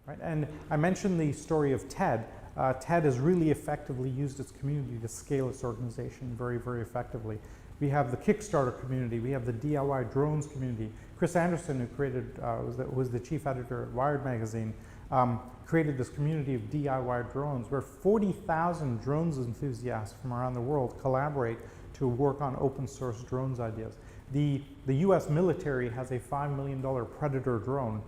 right? And I mentioned the story of TED. TED has really effectively used its community to scale its organization very, very effectively. We have the Kickstarter community, we have the DIY drones community. Chris Anderson, who created, was the chief editor at Wired magazine, created this community of DIY drones where 40,000 drones enthusiasts from around the world collaborate to work on open source drones ideas. The US military has a $5 million Predator drone.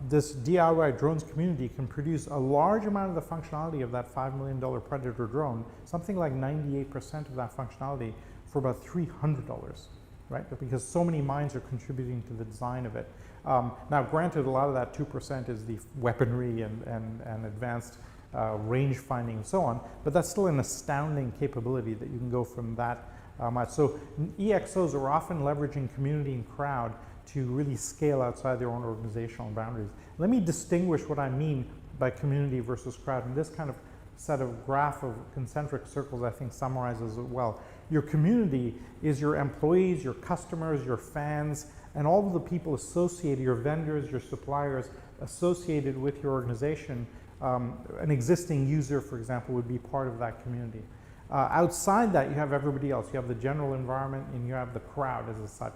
This DIY drones community can produce a large amount of the functionality of that $5 million Predator drone, something like 98% of that functionality, for about $300, right? Because so many minds are contributing to the design of it. Now, granted, a lot of that 2% is the weaponry and advanced range finding and so on, but that's still an astounding capability that you can go from that much. So EXOs are often leveraging community and crowd to really scale outside their own organizational boundaries. Let me distinguish what I mean by community versus crowd, and this kind of set of graph of concentric circles I think summarizes it well. Your community is your employees, your customers, your fans, and all of the people associated, your vendors, your suppliers associated with your organization. An existing user, for example, would be part of that community. Outside that, you have everybody else. You have the general environment and you have the crowd as such.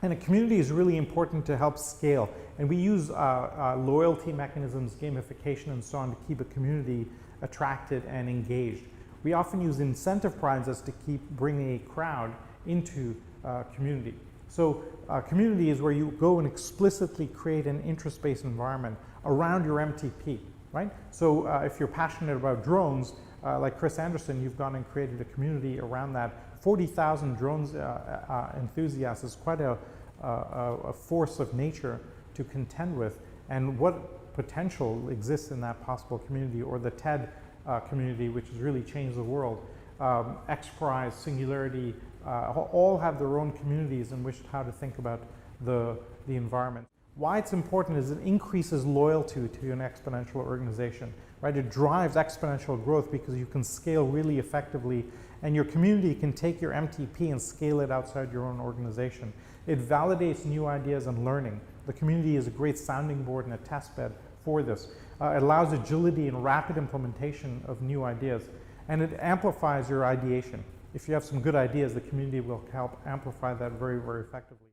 And a community is really important to help scale. And we use loyalty mechanisms, gamification, and so on to keep a community attracted and engaged. We often use incentive prizes to keep bringing a crowd into community. So community is where you go and explicitly create an interest-based environment around your MTP, right? So if you're passionate about drones, like Chris Anderson, you've gone and created a community around that. 40,000 drones enthusiasts is quite a force of nature to contend with. And what potential exists in that possible community, or the TED community, which has really changed the world. XPRIZE, Singularity, all have their own communities in which how to think about the environment. Why it's important is it increases loyalty to an exponential organization, right? It drives exponential growth because you can scale really effectively, and your community can take your MTP and scale it outside your own organization. It validates new ideas and learning. The community is a great sounding board and a test bed for this. It allows agility and rapid implementation of new ideas, and it amplifies your ideation. If you have some good ideas, the community will help amplify that very, very effectively.